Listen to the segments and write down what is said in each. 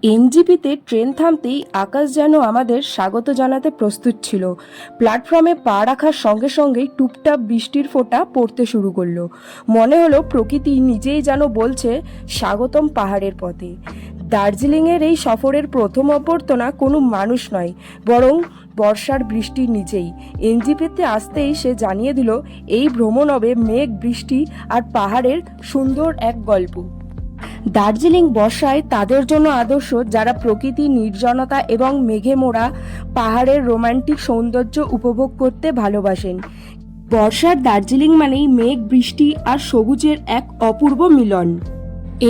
এনজিপিতে train থামতেই আকাশ যেন আমাদের স্বাগত জানাতে প্রস্তুত ছিল। প্ল্যাটফর্মে পা রাখার সঙ্গে সঙ্গেই টুপটাপ বৃষ্টির ফোঁটা পড়তে শুরু করলো। মনে হলো প্রকৃতি নিজেই যেন বলছে স্বাগতম পাহাড়ের পথে। দার্জিলিংয়ের এই সফরের প্রথম অভ্যর্থনা কোনো মানুষ নয়, বরং বর্ষার বৃষ্টি নিজেই। এনজিপিতে আসতেই সে জানিয়ে দিল এই ভ্রমণ হবে মেঘ, বৃষ্টি আর পাহাড়ের সুন্দর এক গল্প। দার্জিলিং বর্ষায় তাদের জন্য আদর্শ যারা প্রকৃতি, নির্জনতা এবং মেঘে মোড়া পাহাড়ের রোমান্টিক সৌন্দর্য উপভোগ করতে ভালোবাসেন। বর্ষার দার্জিলিং মানেই মেঘ, বৃষ্টি আর সবুজের এক অপূর্ব মিলন।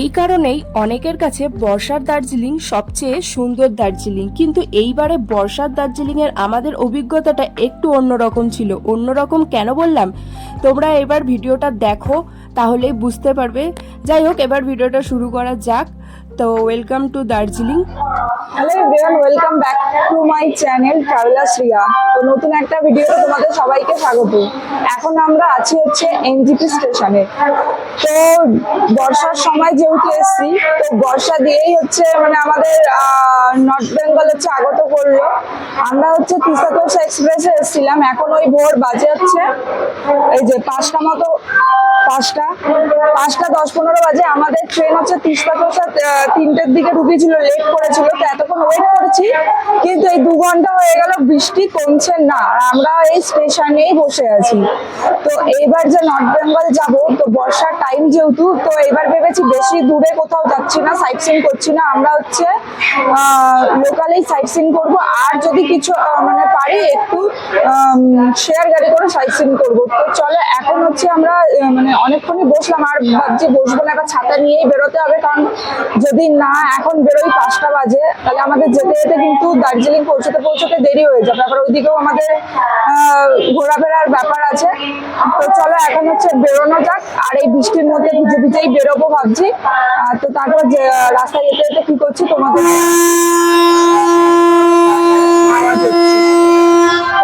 এই কারণেই অনেকের কাছে বর্ষার দার্জিলিং সবচেয়ে সুন্দর দার্জিলিং। কিন্তু এইবারে বর্ষার দার্জিলিংয়ের আমাদের অভিজ্ঞতাটা একটু অন্যরকম ছিল। অন্যরকম কেন বললাম, তোমরা এবার ভিডিওটা দেখো তাহলেই বুঝতে পারবে। যাই হোক, এবার ভিডিওটা শুরু করা যাক। তো welcome to Darjeeling. Hello everyone, welcome back to my channel traveller Shriya. তো নতুন একটা ভিডিওতে তোমাদের সবাইকে স্বাগত। এখন আমরা আছি হচ্ছে এনজিপি স্টেশনে। তো বর্ষার সময় যেহেতু এসছি, তো বর্ষা দিয়েই হচ্ছে মানে আমাদের নর্থ বেঙ্গল হচ্ছে আগত করলো। আমরা হচ্ছে তিস্তা তোর্ষা এক্সপ্রেসে এসেছিলাম। এখন ওই ভোর বাজে হচ্ছে এই যে 5টা মতো, 5টা 10-15 বাজে। আমাদের ট্রেন হচ্ছে তিস্তা তোর্ষা 3টের দিকে ঢুকেছিল, লেট করেছিল। তো এতক্ষণ ওয়েট করেছি, কিন্তু এই 2 ঘন্টা হয়ে গেল, বৃষ্টি কমছে না, আর আমরা এই স্টেশনেই বসে আছি। তো এইবার যে নর্থ বেঙ্গল যাব, তো বর্ষার টাইম যেহেতু, তো এবার ভেবেছি বেশি দূরে কোথাও যাচ্ছি না, সাইট সিইং করছি না। আমরা হচ্ছে লোকালেই সাইট সিইং করবো, আর যদি কিছু মানে পারি একটু শেয়ার গাড়ি করে সাইট সিইং করবো। তো চলো, এখন হচ্ছে আমরা মানে অনেকক্ষণই বসলাম, আর ভাবছি বসবো না, একটা ছাতা নিয়েই বেরোতে হবে। কারণ যদি না এখন বেরোই 5টা বাজে, তাহলে আমাদের যেতে যেতে কিন্তু দার্জিলিং পৌঁছতে দেরি হয়ে যাবে। আবার ওইদিকেও আমাদের ঘোরাফেরার ব্যাপার আছে। তো চলো এখন হচ্ছে বেরোনো যাক, আর এই বৃষ্টির মধ্যে ভিজে ভিজেই বেরোবো ভাবছি। তো তারপর যে রাস্তায় যেতে যেতে কি করছি তোমাদের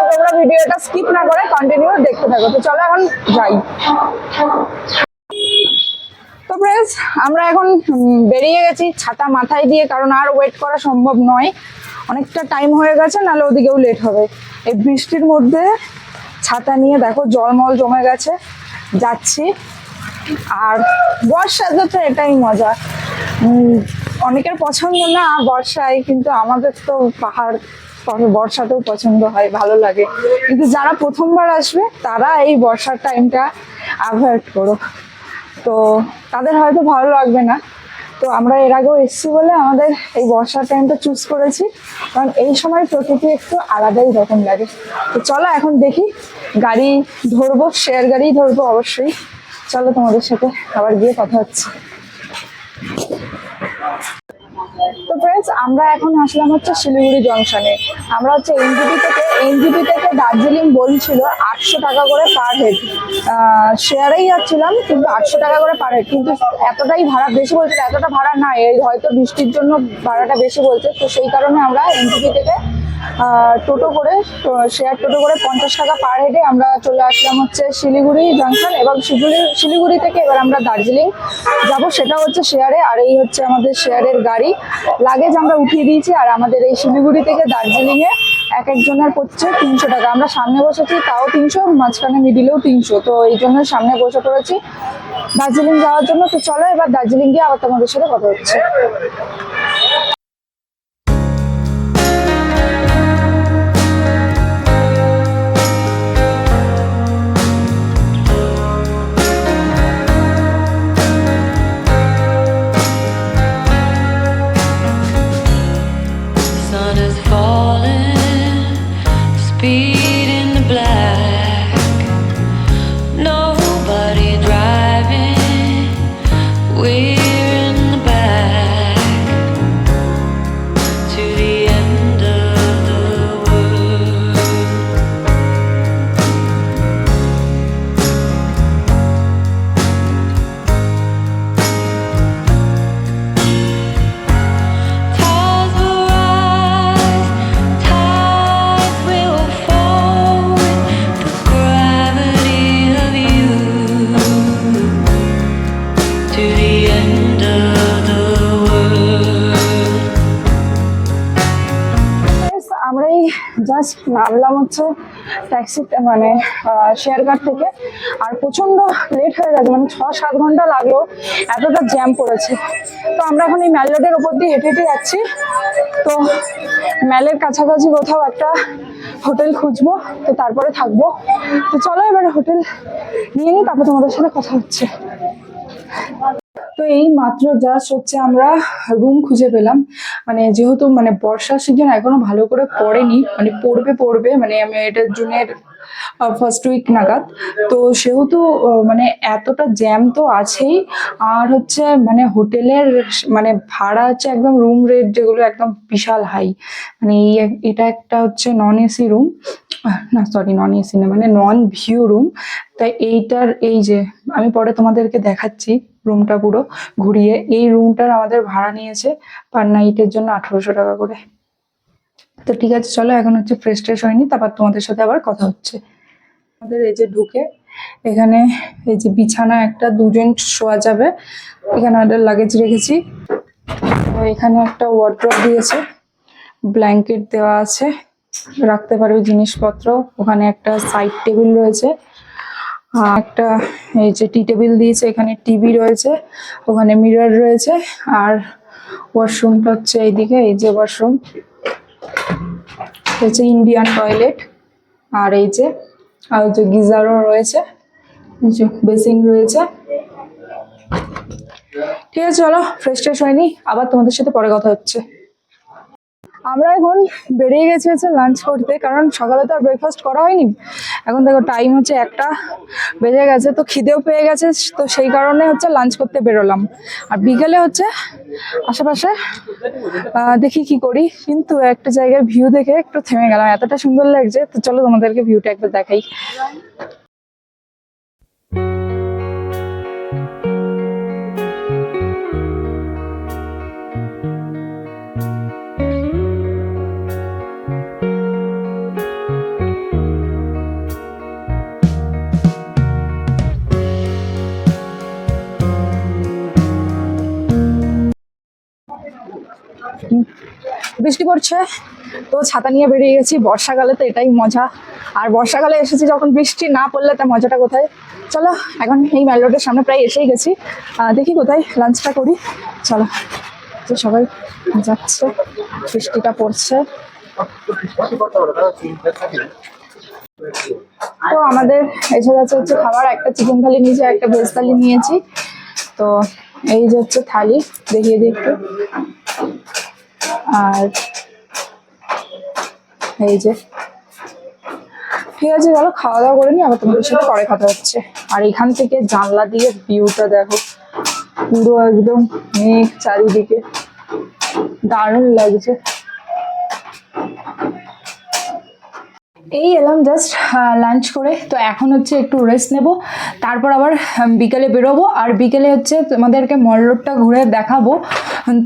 তোমরা ভিডিওটা স্কিপ না করে কন্টিনিউ দেখতে থাকো। তো চলো এখন যাই। তো ফ্রেন্ডস, আমরা এখন বেরিয়ে গেছি ছাতা মাথায় দিয়ে, কারণ আর ওয়েট করা সম্ভব নয়, অনেকটা টাইম হয়ে গেছে, নাহলে ওদিকেও লেট হবে। এই বৃষ্টির মধ্যে ছাতা নিয়ে দেখো জলমল জমে গেছে, যাচ্ছি। আর বর্ষাতে তো এটাই মজা। অনেকের পছন্দ না বর্ষায়, কিন্তু আমাদের তো পাহাড় বর্ষাতেও পছন্দ হয়, ভালো লাগে। কিন্তু যারা প্রথমবার আসবে তারা এই বর্ষার টাইমটা অ্যাভয়েড করো, তো তাদের হয়তো ভালো লাগবে না। তো আমরা এর আগেও এসেছি বলে আমাদের এই বর্ষার টাইমটা চুজ করেছি, কারণ এই সময় প্রকৃতি একটু আলাদাই রকম লাগে। তো চলো এখন দেখি গাড়ি ধরবো, শেয়ার গাড়ি ধরবো অবশ্যই। চলো তোমাদের সাথে আবার গিয়ে কথা হচ্ছে। তো ফ্রেন্ডস, আমরা এখন আসলাম হচ্ছে শিলিগুড়ি জংশনে। আমরা হচ্ছে এনজিপি থেকে দার্জিলিং বলছিল 800 টাকা করে পার হেড। শেয়ারেই যাচ্ছিলাম, কিন্তু 800 টাকা করে পার হেড, কিন্তু এতটাই ভাড়া বেশি বলছিল। এতটা ভাড়া না, এই হয়তো বৃষ্টির জন্য ভাড়াটা বেশি বলছে। তো সেই কারণে আমরা এনজিপি থেকে টোটো করে, শেয়ার টোটো করে 50 টাকা পার হেডে আমরা চলে আসলাম হচ্ছে শিলিগুড়ি জংশন। এবং শিলিগুড়ি থেকে এবার আমরা দার্জিলিং যাব, সেটা হচ্ছে শেয়ারে। আর এই হচ্ছে আমাদের শেয়ারের গাড়ি, লাগেজ আমরা উঠিয়ে দিয়েছি। আর আমাদের এই শিলিগুড়ি থেকে দার্জিলিংয়ে এক একজনের পড়ছে 300 টাকা। আমরা সামনে বসেছি, তাও 300, মাঝখানে মিডিলেও 300। তো এই জন্য সামনে বসে পড়েছি দার্জিলিং যাওয়ার জন্য। তো চলো এবার দার্জিলিং গিয়ে আবার তোমাদের সাথে কথা হচ্ছে। Speed in the black, nobody driving, we're in the back. Just নামলাম হচ্ছে ট্যাক্সিতে, মানে শেয়ার কার থেকে। আর প্রচন্ড লেট হয়ে গেছে, মানে 6-7 ঘন্টা লাগলো, এতটা জ্যাম পড়েছে। তো আমরা এখন এই ম্যাল রোডের ওপর দিয়ে হেঁটে হেঁটে যাচ্ছি। তো ম্যালের কাছাকাছি কোথাও একটা হোটেল খুঁজবো, তো তারপরে থাকবো। তো চলো এবারে হোটেল নিয়ে নিই, তারপর তোমাদের সাথে কথা হচ্ছে। তো এই মাত্র জাস্ট হচ্ছে আমরা রুম খুঁজে পেলাম। মানে যেহেতু মানে বর্ষার সিজন এখনো ভালো করে পড়েনি, মানে পড়বে, মানে আমি এটা জুনের ফার্স্ট উইক নাগাদ। তো সেহেতু মানে এতটা জ্যাম তো আছেই। আর হচ্ছে মানে হোটেলের মানে ভাড়া হচ্ছে একদম রুম রেট যেগুলো একদম বিশাল হাই। মানে এটা একটা হচ্ছে নন এসি রুম, না সরি নন এসি না, মানে নন ভিউ রুম। তাই এইটার এই যে আমি পরে তোমাদেরকে দেখাচ্ছি রুমটা পুরো ঘুরিয়ে। এই রুমটার আমাদের ভাড়া নিয়েছে পার নাইটের জন্য 1800 টাকা করে। তো ঠিক আছে, চলো এখন হচ্ছে ফ্রেশ ট্রেশ হয়নি, তারপর তোমাদের সাথে আবার কথা হচ্ছে। আমাদের এই যে ঢুকে এখানে এই যে বিছানা একটা, 2 জন শোয়া যাবে। এখানে আমাদের লাগেজ রেখেছি। তো এখানে একটা ওয়ার্ড্রপ দিয়েছে, ব্ল্যাঙ্কেট দেওয়া আছে, রাখতে পারবে জিনিসপত্র। ওখানে একটা সাইড টেবিল রয়েছে, একটা এই যে টি টেবিল দিয়েছে, এখানে টিভি রয়েছে, ওখানে মিরর রয়েছে। আর ওয়াশরুমটা হচ্ছে এইদিকে, এই যে ওয়াশরুম হচ্ছে ইন্ডিয়ান টয়লেট। আর এই যে গিজারও রয়েছে, এই যে বেসিন রয়েছে। ঠিক আছে, চলো ফ্রেশ ট্রেশ হয়নি, আবার তোমাদের সাথে পরে কথা হচ্ছে। আমরা এখন বেরিয়ে গেছি হচ্ছে লাঞ্চ করতে, কারণ সকালে তো আর ব্রেকফাস্ট করা হয়নি। এখন দেখো টাইম হচ্ছে 1টা বেজে গেছে, তো খিদেও পেয়ে গেছে। তো সেই কারণে হচ্ছে লাঞ্চ করতে বেরোলাম। আর বিকেলে হচ্ছে আশেপাশে দেখি কি করি, কিন্তু একটা জায়গার ভিউ দেখে একটু থেমে গেলাম, এতটা সুন্দর লাগছে। তো চলো তোমাদেরকে ভিউটা একবার দেখাই। বৃষ্টি পড়ছে, তো ছাতা নিয়ে বেরিয়ে গেছি। বর্ষাকালে তো এটাই মজা, আর বর্ষাকালে এসেছি যখন বৃষ্টি না পড়লে তার মজাটা কোথায়। চলো এখন এই ম্যাল রোডের সামনে প্রায় এসেই গেছি, দেখি কোথায় লাঞ্চটা করি। চলো, তো সবাই যাচ্ছে, বৃষ্টিটা পড়ছে। তো আমাদের এসে গেছে হচ্ছে খাবার, একটা চিকেন থালি নিয়েছি, একটা ভেজ থালি নিয়েছি। তো এই যে হচ্ছে থালি, দেখিয়ে দিই একটু। আর এই যে ঠিক আছে, চলো খাওয়া দাওয়া করে নি, আবার তোমাদের সাথে পরে কথা হচ্ছে। আর এখান থেকে জানলা দিয়ে ভিউটা দেখো, পুরো একদম মেঘ চারিদিকে, দারুণ লাগছে। এই এলাম জাস্ট লাঞ্চ করে, তো এখন হচ্ছে একটু রেস্ট নেব, তারপর আবার বিকেলে বেরোবো। আর বিকেলে হচ্ছে তোমাদেরকে মল রোডটা ঘুরে দেখাবো।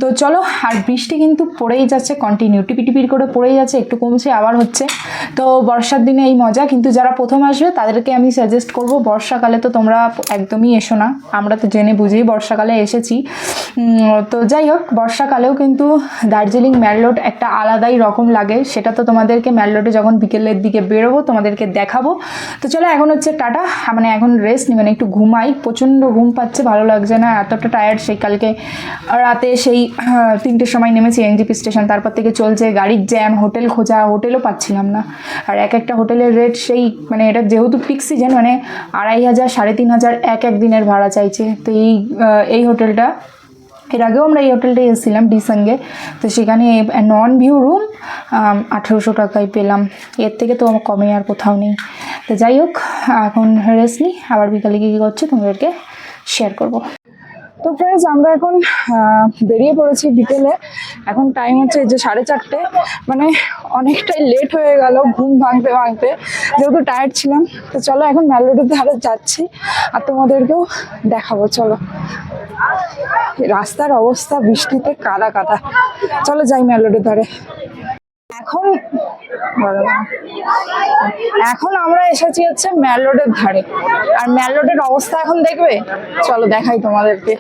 তো চলো, আর বৃষ্টি কিন্তু পড়েই যাচ্ছে, কন্টিনিউ টিপিটিপির করে পড়েই যাচ্ছে, একটু কমছে আবার হচ্ছে। তো বর্ষার দিনে এই মজা, কিন্তু যারা প্রথম আসবে তাদেরকে আমি সাজেস্ট করব বর্ষাকালে তো তোমরা একদমই এসো না। আমরা তো জেনে বুঝেই বর্ষাকালে এসেছি। তো যাই হোক, বর্ষাকালেও কিন্তু দার্জিলিং ম্যাল রোড একটা আলাদাই রকম লাগে, সেটা তো তোমাদেরকে ম্যাল রোডে যখন বিকেলের দিকে বেরোবো তোমাদেরকে দেখাবো। তো চলো এখন হচ্ছে টাটা, মানে এখন রেস্ট নি, মানে একটু ঘুমাই, প্রচণ্ড ঘুম পাচ্ছে, ভালো লাগছে না, এতটা টায়ার্ড। সেই কালকে রাতে সেই 3টের সময় নেমেছি এনজিপি স্টেশন, তারপর থেকে চলছে গাড়ির জ্যাম, হোটেল খোঁজা, হোটেলও পাচ্ছিলাম না। আর একটা হোটেলের রেট সেই, মানে এটা যেহেতু পিক সিজন, মানে 2500 3500 এক দিনের ভাড়া চাইছে। তো এই হোটেলটা, এর আগেও আমরা এই হোটেলটাই এসেছিলাম ডি সঙ্গে, তো সেখানে নন ভিউ রুম 1800 টাকায় পেলাম, এর থেকে তো আমার কমে আর কোথাও নেই। তো যাই হোক, এখন রেস্ট নিই, আবার বিকালে কী করছে তোমাদেরকে শেয়ার করব। তো ফ্রেন্ডস, আমরা এখন বেরিয়ে পড়েছি বিকেলে। এখন টাইম হচ্ছে যে 4:30, মানে অনেকটাই লেট হয়ে গেল ঘুম ভাঙতে ভাঙতে, যেহেতু টায়ার্ড ছিলাম। তো চলো এখন ম্যাল রোডের ধারে যাচ্ছি, আর তোমাদেরকেও দেখাবো। চলো, রাস্তার অবস্থা বৃষ্টিতে কাদা কাদা। চলো যাই ম্যাল রোডের ধারে। এখন আমরা এসেছি হচ্ছে ম্যাল রোডের ধারে, আর ম্যাল রোডের অবস্থা এখন দেখবে, চলো দেখাই তোমাদেরকে।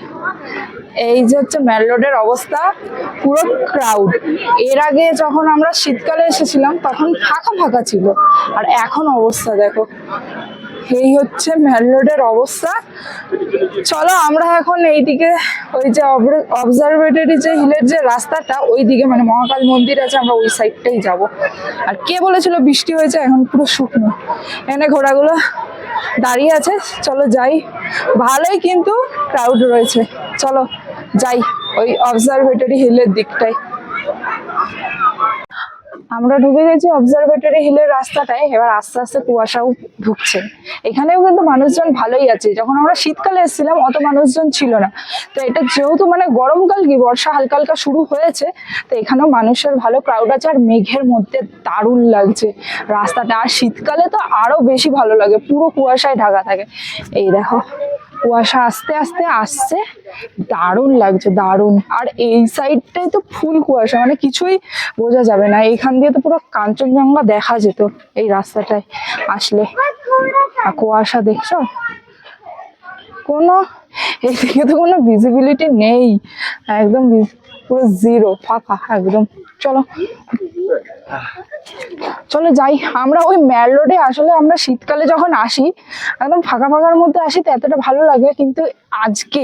এই যে হচ্ছে মেল রোডের অবস্থা, পুরো ক্রাউড। এর আগে যখন আমরা শীতকালে এসেছিলাম তখন ফাঁকা ফাঁকা ছিল, আর এখন অবস্থা দেখো। এই হচ্ছে মেল রোডের অবস্থা। চলো আমরা এখন এইদিকে ওই যে অবজারভেটরি যে হিলের যে রাস্তাটা ওইদিকে, মানে মহাকাল মন্দির আছে, আমরা ওই সাইডটাই যাব। আর কে বলেছিল বৃষ্টি হয়েছে, এখন পুরো শুকনো। এখানে ঘোড়াগুলো দাঁড়িয়ে আছে, চলো যাই। ভালোই কিন্তু ক্রাউড রয়েছে, চলো যাই ওই অবজারভেটরি হিলের দিকটায়। আমরা ঢুকে গেছি অবজারভেটরি হিলের রাস্তাটায়। এবার আস্তে আস্তে কুয়াশাও ঢুকছে। এখানেও কিন্তু মানুষজন ভালোই আছে, যখন আমরা শীতকালে এসেছিলাম অত মানুষজন ছিল না। তো এটা যেহেতু মানে গরমকাল কি বর্ষা হালকা হালকা শুরু হয়েছে, তো এখানেও মানুষের ভালো ক্রাউড আছে। আর মেঘের মধ্যে দারুণ লাগছে রাস্তাটা। আর শীতকালে তো আরো বেশি ভালো লাগে, পুরো কুয়াশায় ঢাকা থাকে। এই দেখো কুয়াশা আস্তে আস্তে আসছে, দারুণ লাগছে দারুণ। আর এই সাইডটাই তো ফুল কুয়াশা, মানে কিছুই বোঝা যাবে না। এইখান দিয়ে তো পুরো কাঞ্চনজঙ্ঘা দেখা যেত এই রাস্তাটায় আসলে। আর কুয়াশা দেখছো, কোনো এদিকে তো কোনো ভিজিবিলিটি নেই, একদম পুরো জিরো, ফাঁকা একদম। চলো চলো যাই আমরা ওই মেল রোডে। আসলে আমরা শীতকালে যখন আসি একদম ফাঁকা ফাঁকার মধ্যে আসি, তো এতটা ভালো লাগে। কিন্তু আজকে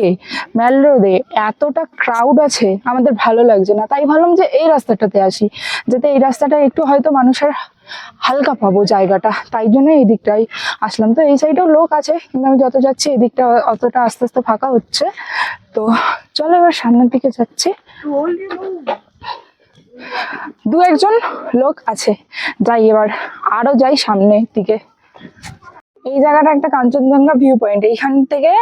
মেল রোডে এতটা ক্রাউড আছে, আমাদের ভালো লাগছে না। তাই ভাবলাম যে এই রাস্তাটাতে আসি, যাতে এই রাস্তাটা একটু হয়তো মানুষের হালকা পাবো জায়গাটা, তাই জন্য এই দিকটাই আসলাম। তো এই সাইডেও লোক আছে, কিন্তু আমি যত যাচ্ছি এই দিকটা অতটা আস্তে আস্তে ফাঁকা হচ্ছে। তো চলো এবার সামনের দিকে যাচ্ছি। দু একজন লোক আছে, যাই এবার আরো যাই সামনের দিকে। এই জায়গাটা একটা কাঞ্চনজঙ্ঘা ভিউ পয়েন্ট। এইখান থেকে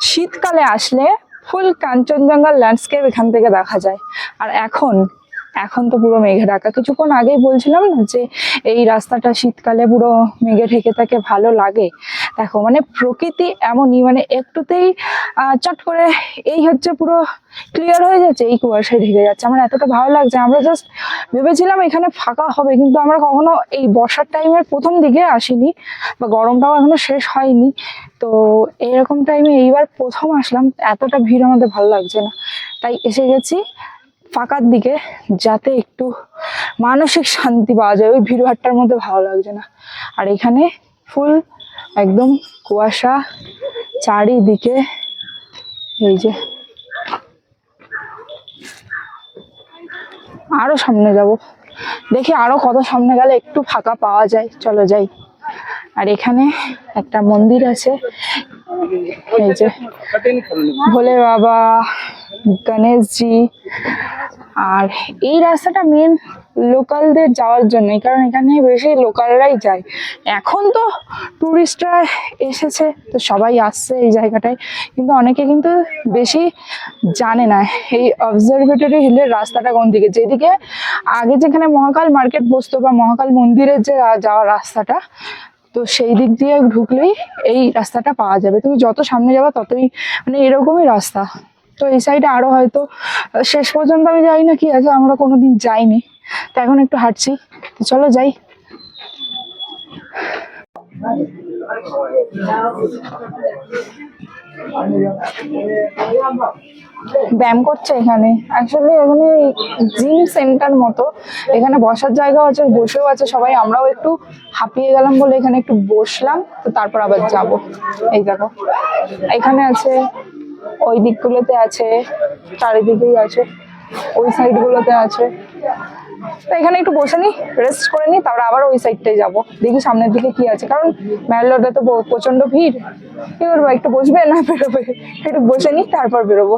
শীতকালে আসলে ফুল কাঞ্চনজঙ্ঘার ল্যান্ডস্কেপ এখান থেকে দেখা যায়। আর এখন তো পুরো মেঘে ঢাকা। কিছুক্ষণ আগেই বলছিলাম না যে এই রাস্তাটা শীতকালে পুরো মেঘে ঢেকে থাকে, ভালো লাগে। দেখো মানে প্রকৃতি এমনই, মানে একটুতেই চট করে এই হচ্ছে পুরো ক্লিয়ার হয়ে যাচ্ছে, এই কুয়াশায় ঢেকে যাচ্ছে। আমার এতটা ভালো লাগছে। আমরা জাস্ট ভেবেছিলাম এখানে ফাঁকা হবে, কিন্তু আমরা কখনো এই বর্ষার টাইমের প্রথম দিকে আসিনি, বা গরমটাও এখনো শেষ হয়নি। তো এরকম টাইমে এইবার প্রথম আসলাম, এতটা ভিড় আমাদের ভালো লাগছে না। তাই এসে গেছি ফাঁকার দিকে, যাতে একটু মানসিক শান্তি পাওয়া যায়। ওই ভিড়ভাট্টার মধ্যে ভালো লাগছে না। আর এখানে ফুল একদম কুয়াশা চারিদিকে। এই যে আরো সামনে যাব, দেখি আরো কত সামনে গেলে একটু ফাঁকা পাওয়া যায়। চলো যাই। আর এখানে একটা মন্দির আছে, এই যে ভোলে বাবা, গণেশজি। আর এই রাস্তাটা মেন লোকালদের যাওয়ার জন্যই, কারণ এখানে বেশি লোকালরাই যায়। এখন তো টুরিস্টরা এসেছে, তো সবাই আসছে এই জায়গাটায়, কিন্তু অনেকে কিন্তু বেশি জানে না এই অবজারভেটরি হিলের রাস্তাটা কোন দিকে। যেদিকে আগে যেখানে মহাকাল মার্কেট বসতো বা মহাকাল মন্দিরের যে যাওয়ার রাস্তাটা, তো সেই দিক দিয়ে ঢুকলেই এই রাস্তাটা পাওয়া যাবে। তুমি যত সামনে যাবে ততই মানে এরকমই রাস্তা। তো এই সাইডে আরো হয়তো শেষ পর্যন্ত আমি যাই না কি আছে, আমরা কোনোদিন যাইনি, তো এখন একটু হাঁটছি। তো চলো যাই। ব্যায়াম করছে এখানে, অ্যাকচুয়ালি এখানে জিম সেন্টার মতো। এখানে বসার জায়গাও আছে, বসেও আছে সবাই। আমরাও একটু হাঁপিয়ে গেলাম বলে এখানে একটু বসলাম, তো তারপর আবার যাব। এই দেখো এখানে আছে, ওই দিকগুলোতে আছে, চারিদিকেই আছে, ওই সাইড গুলোতে আছে। তো এখানে একটু বসে নি, রেস্ট করে নি, তারপর আবার ওই সাইডটাই যাবো। দেখি সামনের দিকে কি আছে, কারণ মেল রোডে তো প্রচন্ড ভিড়। কি করবো, একটু বসবে না বেরোবে, একটু বসে নি তারপর বেরোবো।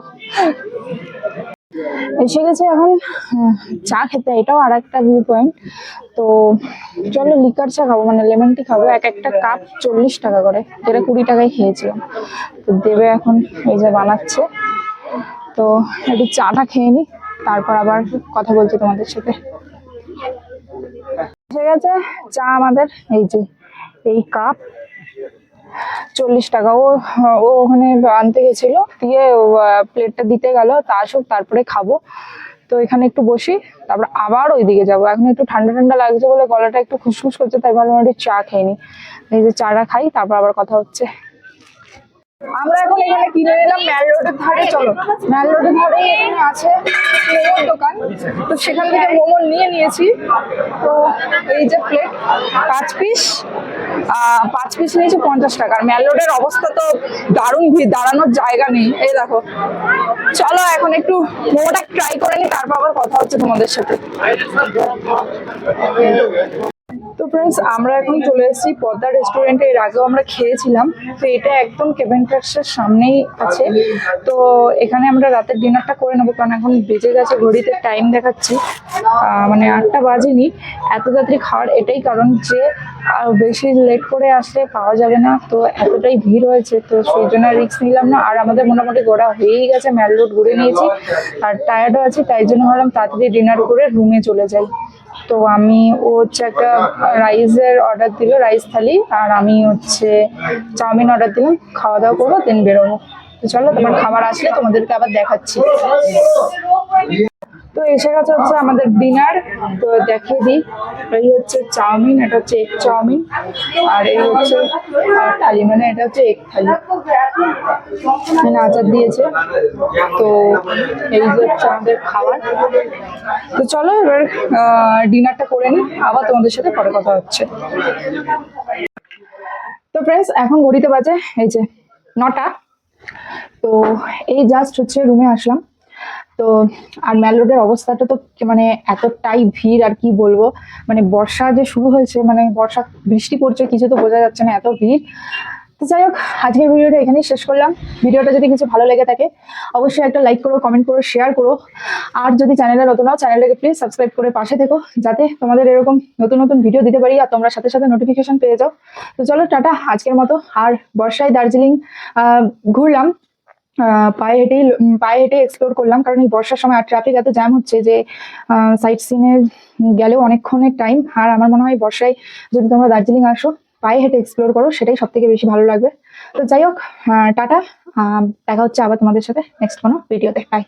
এসে গেছে এখন চা খেতে। এটাও আর একটা ভিউ পয়েন্ট। তো চলো লিকার চা খাবো, মানে লেমন টি খাবো। একটা কাপ 40 টাকা করে, যেটা 20 টাকায় খেয়েছিলাম। তো দেবে এখন, এই যে বানাচ্ছে। তো একটু চাটা খেয়ে নি, তারপর আবার কথা বলছি তোমাদের সাথে। এসে গেছে চা আমাদের, এই যে এই কাপ 40 টাকা। ও ওখানে আনতে গেছিল, দিয়ে প্লেটটা দিতে গেল, তা আসুক তারপরে খাবো। তো এখানে একটু বসি, তারপর আবার ওইদিকে যাবো। এখন একটু ঠান্ডা ঠান্ডা লাগছে বলে গলাটা একটু খুসখুস করছে, তাই ভাবলাম একটু চা খেয়ে নি। এই যে চাটা খাই, তারপর আবার কথা হচ্ছে। আমরা এখন এখানে কিনে নিলাম ম্যাল রোডের ধারে। চলো, ম্যাল রোডের ধারে এখানে আছে মোমোর দোকান, তো সেখান থেকে মোমো নিয়ে নিয়েছি। তো এই যে প্লেট 5 পিস, 5 পিস নিয়েছি 50 টাকা। আর ম্যাল রোডের অবস্থা তো দারুণ ভিড়, দাঁড়ানোর জায়গা নেই। এই দেখো, চলো এখন একটু মোমোটা ট্রাই করে নিই, তারপর আবার কথা হচ্ছে তোমাদের সাথে। তো ফ্রেন্ডস, আমরা এখন চলে এসেছি পদ্মা রেস্টুরেন্টে। এর আগেও আমরা খেয়েছিলাম। তো এটা একদম কেভেন ট্রাক্সের সামনেই আছে। তো এখানে আমরা রাতের ডিনারটা করে নেবো, কারণ এখন বেজে গেছে, ঘড়িতে টাইম দেখাচ্ছি মানে 8টা বাজেনি। এত তাড়াতাড়ি খাওয়ার এটাই কারণ যে আর বেশি লেট করে আসলে পাওয়া যাবে না। তো এতটাই ভিড় হয়েছে, তো সেই জন্য রিস্ক নিলাম না। আর আমাদের মোটামুটি ঘোরা হয়েই গেছে, ম্যাল রোড ঘুরে নিয়েছি, আর টায়ার্ডও আছে, তাই জন্য ভাবলাম তাড়াতাড়ি ডিনার করে রুমে চলে যাই। তো আমি ও হচ্ছে একটা রাইসের অর্ডার দিল, রাইস থালি, আর আমি হচ্ছে চাউমিন অর্ডার দিলাম। খাওয়া দাওয়া করবো, দেন বেরোবো। তো চলো, তোমার খাবার আসলে তোমাদেরকে আবার দেখাচ্ছি। তো এসে গেছে হচ্ছে আমাদের ডিনার। তো দেখিয়ে দিই, এই হচ্ছে চাউমিন, এটা হচ্ছে এগ চাউমিন, আর এই হচ্ছে থালি, মানে এটা হচ্ছে এগ থালি, মানে আচার দিয়েছে। তো এই যে হচ্ছে আমাদের খাবার। তো চলো এবার ডিনারটা করে নিই, আবার তোমাদের সাথে পরে কথা হচ্ছে। তো ফ্রেন্ডস, এখন ঘড়িতে বাজে এই যে 9টা। তো এই জাস্ট হচ্ছে রুমে আসলাম। তো আর ম্যাল রোডের অবস্থাটা তো মানে এতটাই ভিড়, আর কি বলবো, মানে বর্ষা যে শুরু হয়েছে, মানে বর্ষা বৃষ্টি পড়ছে, কিছু তো বোঝা যাচ্ছে না, এত ভিড়। তো যাই হোক, আজকের ভিডিওটা এখানেই শেষ করলাম। ভিডিওটা যদি কিছু ভালো লেগে থাকে অবশ্যই একটা লাইক করো, কমেন্ট করো, শেয়ার করো। আর যদি চ্যানেলে নতুন হও, চ্যানেলটাকে প্লিজ সাবস্ক্রাইব করে পাশে থেকো, যাতে তোমাদের এরকম নতুন নতুন ভিডিও দিতে পারি আর তোমরা সাথে সাথে নোটিফিকেশন পেয়ে যাও। তো চলো, টাটা আজকের মতো। আর বর্ষায় দার্জিলিং ঘুরলাম, পায়ে হেঁটে এক্সপ্লোর করলাম, কারণ এই বর্ষার সময় আর ট্রাফিক এত জ্যাম হচ্ছে যে সাইট সিনে গেলেও অনেকক্ষণের টাইম। আর আমার মনে হয় বর্ষায় যদি তোমরা দার্জিলিং আসো, পায়ে হেঁটে এক্সপ্লোর করো, সেটাই সব থেকে বেশি ভালো লাগবে। তো যাই হোক, টাটা, দেখা হচ্ছে আবার তোমাদের সাথে নেক্সট কোনো ভিডিওতে। বাই।